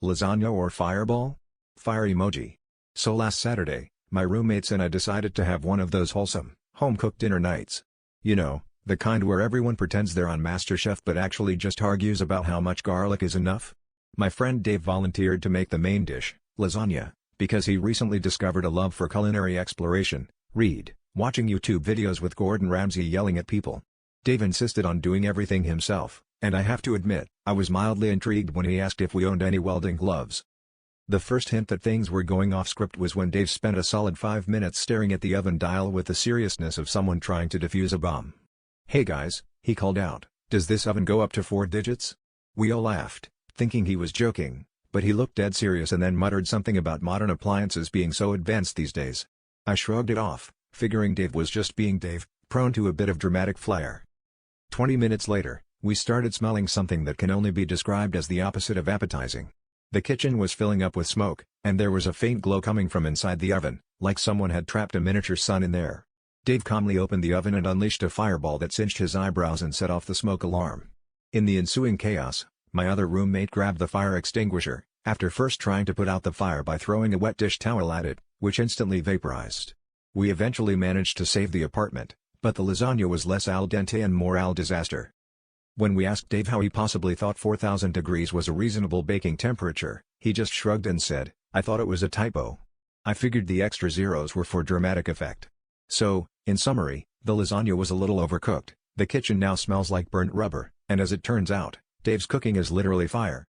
Lasagna or fireball? Fire emoji. So last Saturday, my roommates and I decided to have one of those wholesome, home-cooked dinner nights. You know, the kind where everyone pretends they're on MasterChef but actually just argues about how much garlic is enough. My friend Dave volunteered to make the main dish, lasagna, because he recently discovered a love for culinary exploration. Read, watching YouTube videos with Gordon Ramsay yelling at people. Dave insisted on doing everything himself, and I have to admit, I was mildly intrigued when he asked if we owned any welding gloves. The first hint that things were going off script was when Dave spent a solid 5 minutes staring at the oven dial with the seriousness of someone trying to defuse a bomb. "Hey guys," he called out, "does this oven go up to 4 digits?" We all laughed, thinking he was joking, but he looked dead serious and then muttered something about modern appliances being so advanced these days. I shrugged it off, figuring Dave was just being Dave, prone to a bit of dramatic flair. 20 minutes later, we started smelling something that can only be described as the opposite of appetizing. The kitchen was filling up with smoke, and there was a faint glow coming from inside the oven, like someone had trapped a miniature sun in there. Dave calmly opened the oven and unleashed a fireball that singed his eyebrows and set off the smoke alarm. In the ensuing chaos, my other roommate grabbed the fire extinguisher, after first trying to put out the fire by throwing a wet dish towel at it, which instantly vaporized. We eventually managed to save the apartment, but the lasagna was less al dente and more al disaster. When we asked Dave how he possibly thought 4,000 degrees was a reasonable baking temperature, he just shrugged and said, "I thought it was a typo. I figured the extra zeros were for dramatic effect." So, in summary, the lasagna was a little overcooked, the kitchen now smells like burnt rubber, and as it turns out, Dave's cooking is literally fire.